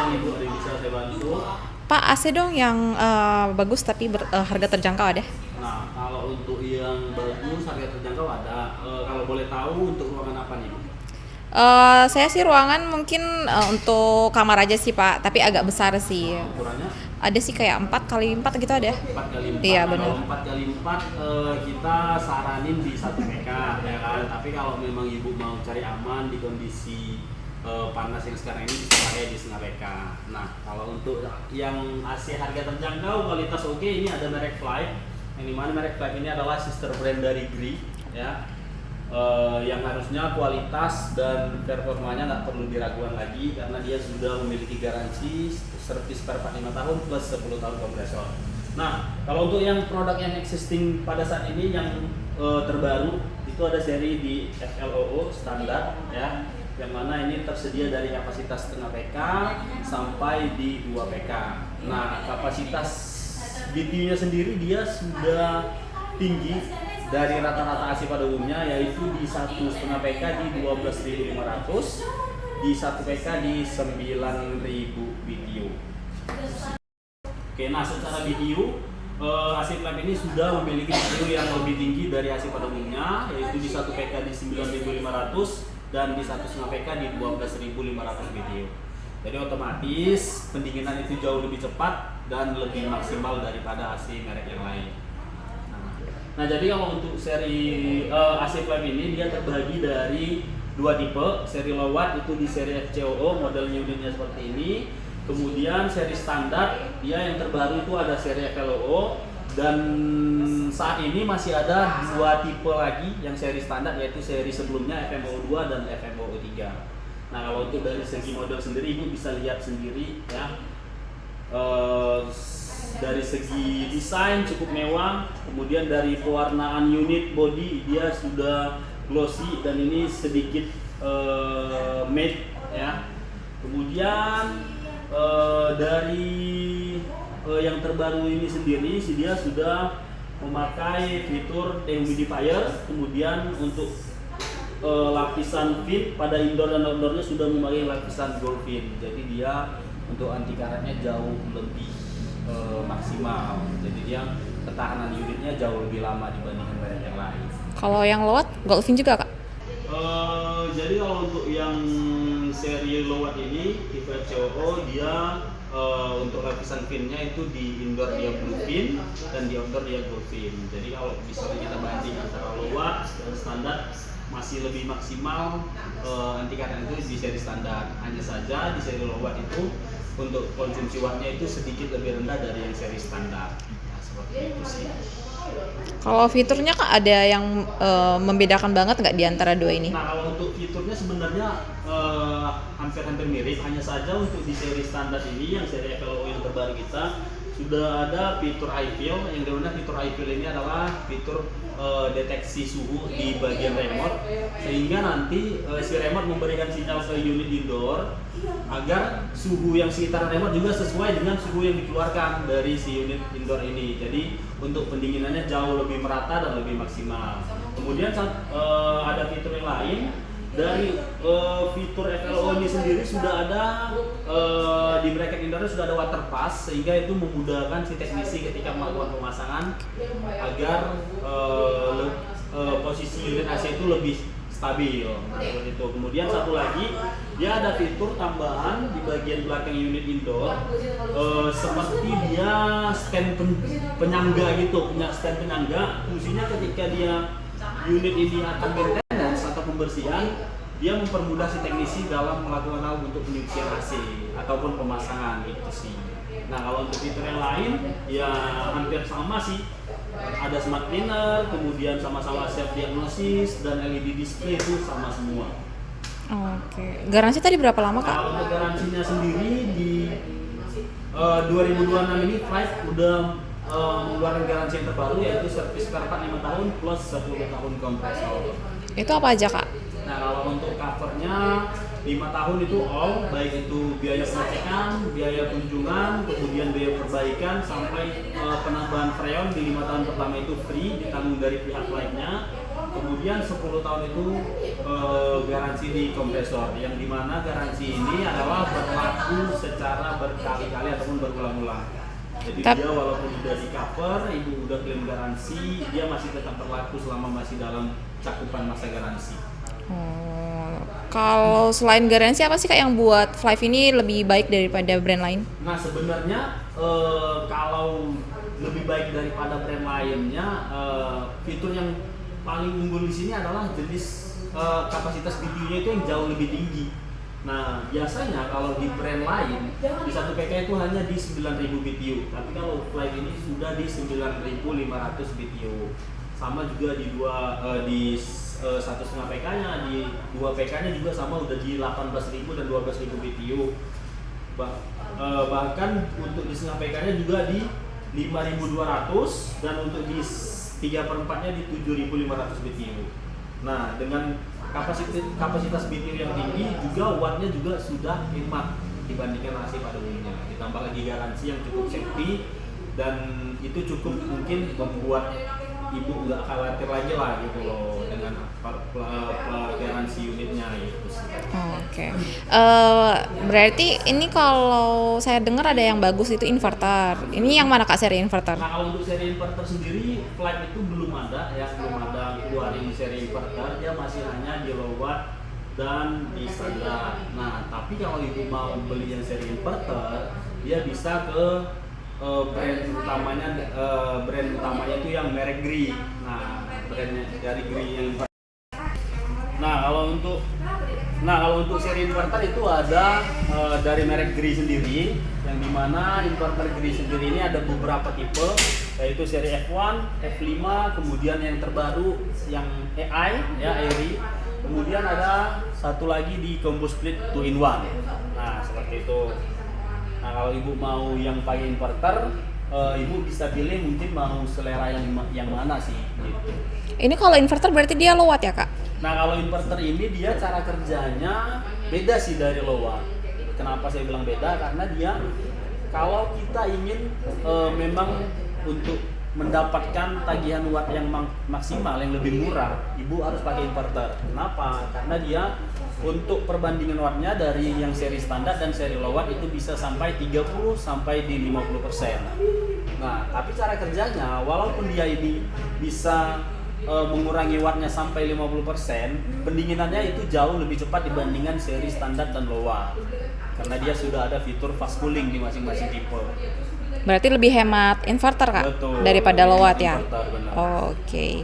siang Ibu, ada yang bisa saya bantu? Pak, AC dong yang bagus tapi harga terjangkau ada? Nah, kalau untuk yang bagus harga terjangkau ada. Kalau boleh tahu untuk ruangan apa nih Bu? Saya sih ruangan mungkin untuk kamar aja sih Pak, tapi agak besar sih. Ukurannya Ada sih kayak 4x4 gitu ada? 4x4. Iya Nah, benar. kalau 4x4 kita saranin di 1 PK ya kan. Tapi kalau memang Ibu mau cari aman di kondisi panas yang sekarang ini bisa pakai di 1/2 PK. Nah, kalau untuk yang AC harga terjangkau, kualitas oke, ini ada merek Flight. Yang dimana merek Flight ini adalah sister brand dari Gree ya. Yang harusnya kualitas dan performanya nggak perlu diragukan lagi karena dia sudah memiliki garansi servis spare part 5 tahun plus 10 tahun kompresor. Nah, kalau untuk yang produk yang existing pada saat ini yang terbaru itu ada seri di FLOO standar ya, yang mana ini tersedia dari kapasitas 1/2 PK sampai di 2 PK. Nah, kapasitas BTU-nya sendiri dia sudah tinggi dari rata-rata AC pada umumnya, yaitu di 1,5 PK di 12.500, di 1 PK di 9.000 BTU. Oke, nah secara BTU AC Flight ini sudah memiliki BTU yang lebih tinggi dari AC pada umumnya, yaitu di 1 PK di 9.500 dan di 1,5 PK di 12.500 BTU. Jadi otomatis pendinginan itu jauh lebih cepat dan lebih maksimal daripada AC merek yang lain. Nah, jadi kalau untuk seri AC Flight ini dia terbagi dari 2 tipe. Seri low watt itu di seri FCOO, modelnya unitnya seperti ini. Kemudian seri standar dia yang terbaru itu ada seri FLOO, dan saat ini masih ada 2 tipe lagi yang seri standar, yaitu seri sebelumnya FMO2 dan FMO3. Nah, kalau untuk dari segi model sendiri Ibu bisa lihat sendiri ya. Dari segi desain cukup mewah, kemudian dari pewarnaan unit body dia sudah glossy dan ini sedikit matte ya. Kemudian dari yang terbaru ini sendiri dia sudah memakai fitur dehumidifier, kemudian untuk lapisan fin pada indoor dan outdoornya sudah memakai lapisan gold fin, jadi dia untuk anti karatnya jauh lebih maksimal, jadi dia ketahanan unitnya jauh lebih lama dibandingkan merek yang lain. Kalau yang low watt Goldfin juga Kak? Jadi kalau untuk yang seri low watt ini tipe FCOO dia untuk lapisan finnya itu di indoor dia blue fin dan di outdoor dia gold fin. Jadi kalau misalnya kita banding antara low watt dan standar, masih lebih maksimal anti karat itu di seri standar. Hanya saja di seri low watt itu untuk konsumsi wattnya itu sedikit lebih rendah dari yang seri standar. Nah, seperti itu sih. Kalau fiturnya Kak ada yang membedakan banget nggak di antara dua ini? Nah, kalau untuk fiturnya sebenarnya hampir-hampir mirip, hanya saja untuk di seri standar ini yang seri FLO yang terbaru kita sudah ada fitur iFeel, yang dimana fitur iFeel ini adalah fitur deteksi suhu di bagian remote, sehingga nanti si remote memberikan sinyal ke unit indoor agar suhu yang sekitar remote juga sesuai dengan suhu yang dikeluarkan dari si unit indoor ini. Jadi untuk pendinginannya jauh lebih merata dan lebih maksimal. Kemudian ada fitur yang lain dari fitur FLO ini sendiri sudah ada di bracket indoornya sudah ada water pass, sehingga itu memudahkan si teknisi ketika melakukan pemasangan agar posisi unit AC itu lebih stabil. Nah, seperti itu. Kemudian satu lagi dia ada fitur tambahan di bagian belakang unit indoor, seperti dia stand penyangga gitu, punya stand penyangga. Fungsinya ketika dia unit ini akan maintenance atau pembersihan, dia mempermudah si teknisi dalam melakukan hal untuk penyucian AC ataupun pemasangan itu sih. Nah, kalau untuk fitur yang lain ya hampir sama sih. Ada smart cleaner, kemudian sama-sama self diagnosis dan LED display itu sama semua. Oke. Garansi tadi berapa lama Kak? Nah, untuk garansinya sendiri di 2026 ini Flight udah mengeluarkan garansi yang terbaru, yaitu servis spare part 5 tahun plus 10 tahun kompresor. Itu apa aja Kak? Nah, kalau untuk covernya 5 tahun itu all, baik itu biaya pengecekan, biaya kunjungan, kemudian biaya perbaikan sampai penambahan freon di 5 tahun pertama itu free, ditanggung dari pihak lainnya. Kemudian 10 tahun itu garansi di kompresor, yang dimana garansi ini adalah berlaku ibu secara berkali-kali ataupun berulang-ulang. Jadi Tap- dia walaupun sudah di cover, ibu udah klaim garansi, dia masih tetap berlaku selama masih dalam cakupan masa garansi. Kalau selain garansi apa sih Kak yang buat Flive ini lebih baik daripada brand lain? Nah sebenarnya kalau lebih baik daripada brand lainnya, fitur yang paling unggul di sini adalah jenis kapasitas BTU-nya itu yang jauh lebih tinggi. Nah biasanya kalau di brand lain di 1 PK itu hanya di 9.000 BTU, tapi kalau Flive ini sudah di 9.500 BTU. Sama juga di 1,5 PK-nya, di 2 PK-nya juga sama udah di 18.000 dan 12.000 BTU. Bahkan untuk di 1,5 PK-nya juga di 5.200 dan untuk di 3/4-nya di 7.500 BTU. Nah, dengan kapasitas BTU yang tinggi juga wattnya juga sudah hemat dibandingkan AC pada umumnya. Ditambah lagi garansi yang cukup safety dan itu cukup mungkin membuat ibu nggak khawatir lagi lah gitu loh dengan garansi unitnya gitu sih. Oke. Berarti ini kalau saya dengar ada yang bagus itu inverter. Ini yang mana Kak seri inverter? Nah kalau untuk seri inverter sendiri, Flive itu belum ada keluarin seri inverter, dia masih hanya di low watt dan di standar. Nah tapi kalau ibu mau beli yang seri inverter, dia bisa ke brand utamanya itu yang merek Gree. Nah brandnya dari Gree yang inverter. Nah kalau untuk seri inverter itu ada dari merek Gree sendiri, yang dimana inverter Gree sendiri ini ada beberapa tipe, yaitu seri F1, F5, kemudian yang terbaru yang AI ya Airy, kemudian ada satu lagi di combo split 2-in-1. Nah seperti itu. Nah kalau ibu mau yang pakai inverter, ibu bisa pilih mungkin mau selera yang mana sih gitu. Ini kalau inverter berarti dia low watt ya Kak? Nah kalau inverter ini dia cara kerjanya beda sih dari low watt. Kenapa saya bilang beda? Karena dia kalau kita ingin memang untuk mendapatkan tagihan watt yang maksimal yang lebih murah, ibu harus pakai inverter. Kenapa? Karena dia untuk perbandingan wattnya dari yang seri standar dan seri low watt itu bisa sampai 30 sampai di 50%. Nah, tapi cara kerjanya walaupun dia ini bisa mengurangi wattnya sampai 50%, pendinginannya itu jauh lebih cepat dibandingkan seri standar dan low watt. Karena dia sudah ada fitur fast cooling di masing-masing tipe. Berarti lebih hemat inverter Kak? Betul, daripada low watt ya? inverter, benar. Oke.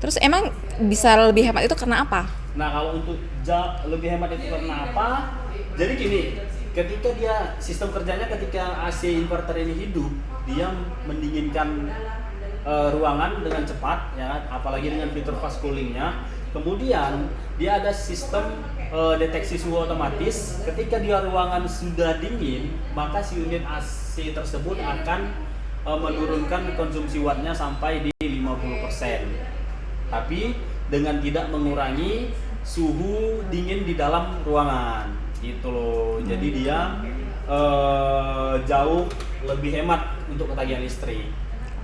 Terus emang bisa lebih hemat itu karena apa? Nah kalau untuk lebih hemat itu karena apa? Jadi gini, ketika dia sistem kerjanya ketika AC inverter ini hidup, dia mendinginkan ruangan dengan cepat, ya kan? Apalagi dengan fitur fast coolingnya. Kemudian dia ada sistem deteksi suhu otomatis. Ketika dia ruangan sudah dingin, maka si unit AC tersebut akan menurunkan konsumsi wattnya sampai di 50%. Tapi dengan tidak mengurangi suhu dingin di dalam ruangan gitu loh. Jadi dia jauh lebih hemat untuk ketagihan listrik.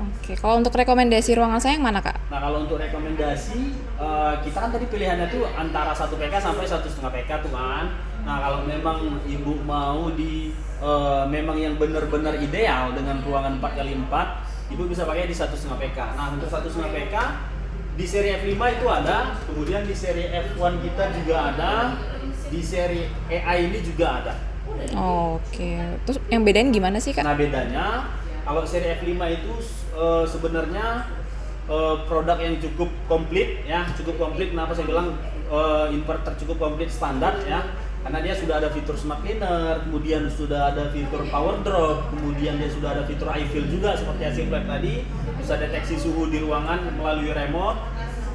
Oke, kalau untuk rekomendasi ruangan saya yang mana Kak? Nah kalau untuk rekomendasi, kita kan tadi pilihannya tuh antara 1 PK sampai 1,5 PK tuh kan. Nah kalau memang ibu mau di memang yang benar-benar ideal dengan ruangan 4x4, ibu bisa pakai di 1,5 PK. Nah untuk 1,5 PK di seri F5 itu ada, kemudian di seri F1 kita juga ada, di seri AI ini juga ada. Oke, terus yang bedain gimana sih Kak? Nah bedanya kalau seri F5 itu sebenarnya produk yang cukup komplit ya, cukup komplit. Kenapa saya bilang inverter cukup komplit standar ya? Karena dia sudah ada fitur smart cleaner, kemudian sudah ada fitur power drop, kemudian dia sudah ada fitur iFeel juga seperti AC Flive tadi, bisa deteksi suhu di ruangan melalui remote.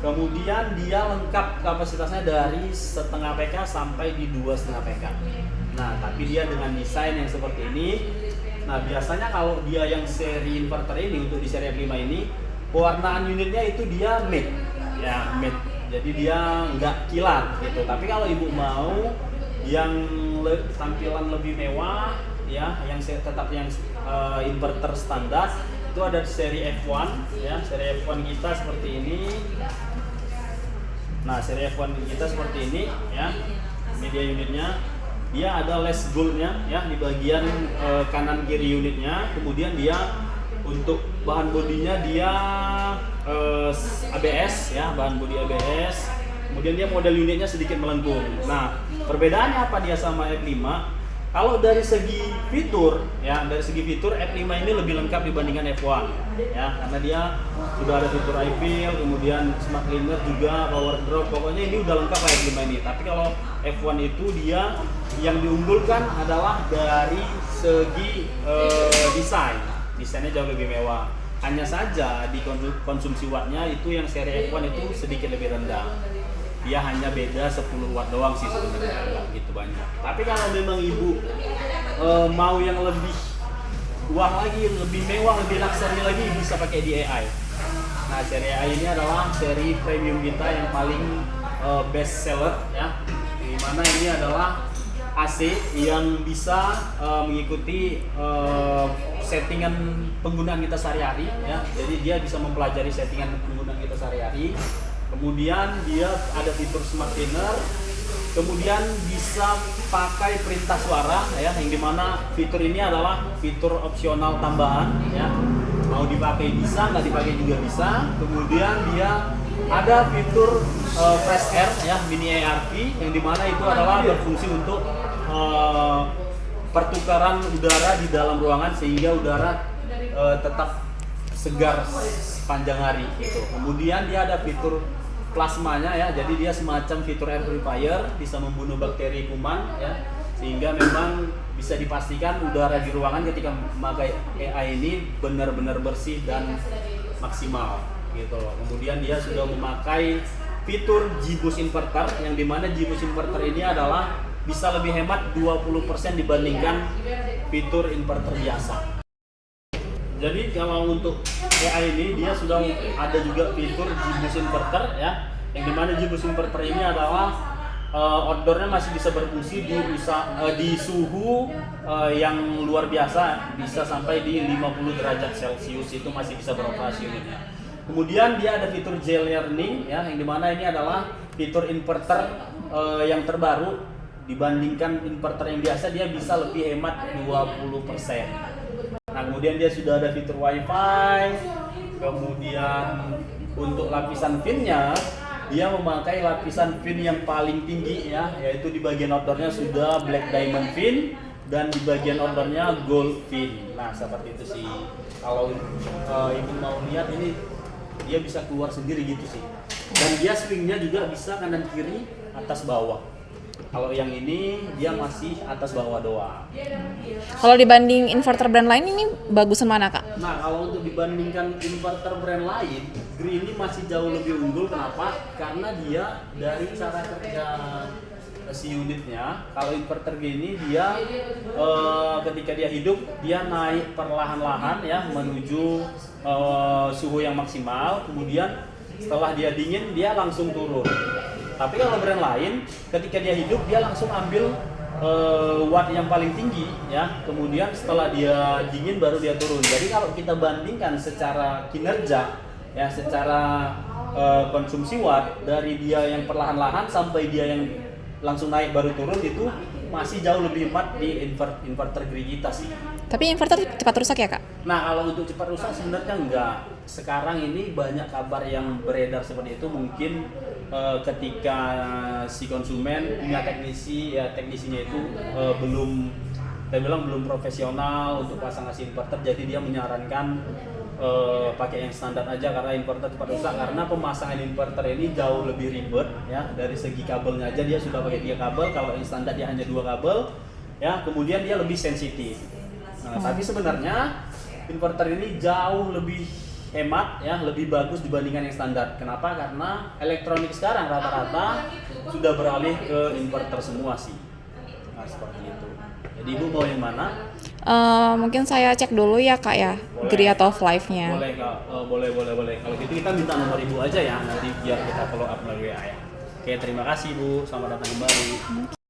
Kemudian dia lengkap kapasitasnya dari 1,5 PK sampai di 2,5 PK. Nah, tapi dia dengan desain yang seperti ini. Nah, biasanya kalau dia yang seri inverter ini untuk di seri F5 ini, pewarnaan unitnya itu dia matte. Ya, matte. Jadi dia nggak kilat gitu. Tapi kalau ibu mau yang tampilan lebih mewah ya, yang tetap yang inverter standar itu ada di seri F1 ya. Seri F1 kita seperti ini. Nah, seri F1 kita seperti ini ya. Media unitnya dia ada less goldnya ya di bagian kanan kiri unitnya. Kemudian dia untuk bahan bodinya dia ABS ya, bahan bodi ABS. Kemudian dia model unitnya sedikit melengkung. Nah, perbedaannya apa dia sama F5? Kalau dari segi fitur ya, dari segi fitur F5 ini lebih lengkap dibandingkan F1 ya, karena dia sudah ada fitur iFeel, kemudian smart cleaner juga, power drop, pokoknya ini udah lengkap F5 ini. Tapi kalau F1 itu dia yang diunggulkan adalah dari segi desainnya jauh lebih mewah. Hanya saja di konsumsi wattnya itu yang seri F1 itu sedikit lebih rendah. Dia hanya beda 10 watt doang sih sebenarnya, nggak gitu banyak. Tapi kalau memang ibu mau yang lebih wah lagi, lebih mewah, lebih luxury lagi, bisa pakai di AI. Nah, seri AI ini adalah seri premium kita yang paling best seller ya. Dimana ini adalah AC yang bisa mengikuti settingan penggunaan kita sehari-hari ya. Jadi dia bisa mempelajari settingan penggunaan kita sehari-hari. Kemudian dia ada fitur smart cleaner, kemudian bisa pakai perintah suara ya, yang dimana fitur ini adalah fitur opsional tambahan ya, mau dipakai bisa, nggak dipakai juga bisa. Kemudian dia ada fitur fresh air ya, mini ARP, yang dimana itu adalah berfungsi untuk pertukaran udara di dalam ruangan sehingga udara tetap segar sepanjang hari gitu. Kemudian dia ada fitur plasmanya ya, jadi dia semacam fitur air purifier, bisa membunuh bakteri kuman ya, sehingga memang bisa dipastikan udara di ruangan ketika memakai AI ini benar-benar bersih dan maksimal gitu loh. Kemudian dia sudah memakai fitur G-Boost inverter, yang dimana G-Boost inverter ini adalah bisa lebih hemat 20% dibandingkan fitur inverter biasa. Jadi kalau untuk AI ini dia sudah ada juga fitur G-Boost inverter ya, yang dimana G-Boost inverter ini adalah outdoornya masih bisa berfungsi di suhu yang luar biasa, bisa sampai di 50 derajat Celcius, itu masih bisa beroperasi unitnya. Kemudian dia ada fitur J-Learning ya, yang dimana ini adalah fitur inverter yang terbaru dibandingkan inverter yang biasa, dia bisa lebih hemat 20%. Nah, kemudian dia sudah ada fitur WiFi. Kemudian untuk lapisan fin-nya, dia memakai lapisan fin yang paling tinggi ya, yaitu di bagian outdoornya sudah black diamond fin dan di bagian outdoornya gold fin. Nah, seperti itu sih. Kalau ibu mau lihat ini, dia bisa keluar sendiri gitu sih. Dan dia swingnya juga bisa kanan kiri, atas bawah. Kalau yang ini dia masih atas bawah doang. Kalau dibanding inverter brand lain ini bagusan mana, Kak? Nah, kalau untuk dibandingkan inverter brand lain, Gree ini masih jauh lebih unggul. Kenapa? Karena dia dari cara kerja si unitnya, kalau inverter Gree ini dia ketika dia hidup dia naik perlahan-lahan ya menuju suhu yang maksimal. Kemudian setelah dia dingin dia langsung turun. Tapi kalau brand lain, ketika dia hidup dia langsung ambil watt yang paling tinggi ya, kemudian setelah dia dingin baru dia turun. Jadi kalau kita bandingkan secara kinerja ya, secara konsumsi watt, dari dia yang perlahan-lahan sampai dia yang langsung naik baru turun, itu masih jauh lebih hemat di inverter Gree kita sih. Tapi inverter cepat rusak ya, Kak? Nah, kalau untuk cepat rusak sebenarnya enggak. Sekarang ini banyak kabar yang beredar seperti itu, mungkin ketika si konsumen punya teknisi ya, teknisinya itu belum profesional untuk pasang AC inverter, jadi dia menyarankan pakai yang standar aja karena inverter cepat rusak. Karena pemasangan inverter ini jauh lebih ribet ya, dari segi kabelnya aja dia sudah pakai 3 kabel, kalau yang standar dia hanya 2 kabel ya, kemudian dia lebih sensitif. Nah, tapi sebenarnya inverter ini jauh lebih hemat ya, lebih bagus dibandingkan yang standar. Kenapa? Karena elektronik sekarang rata-rata sudah beralih ke inverter semua sih. Nah, seperti itu. Jadi ibu mau yang mana? Mungkin saya cek dulu ya, Kak ya, Gree atau Live-nya. Boleh Kak, boleh. Kalau gitu kita minta nomor ibu aja ya, nanti biar kita follow up melalui WA ya. Oke, terima kasih Bu, selamat datang kembali.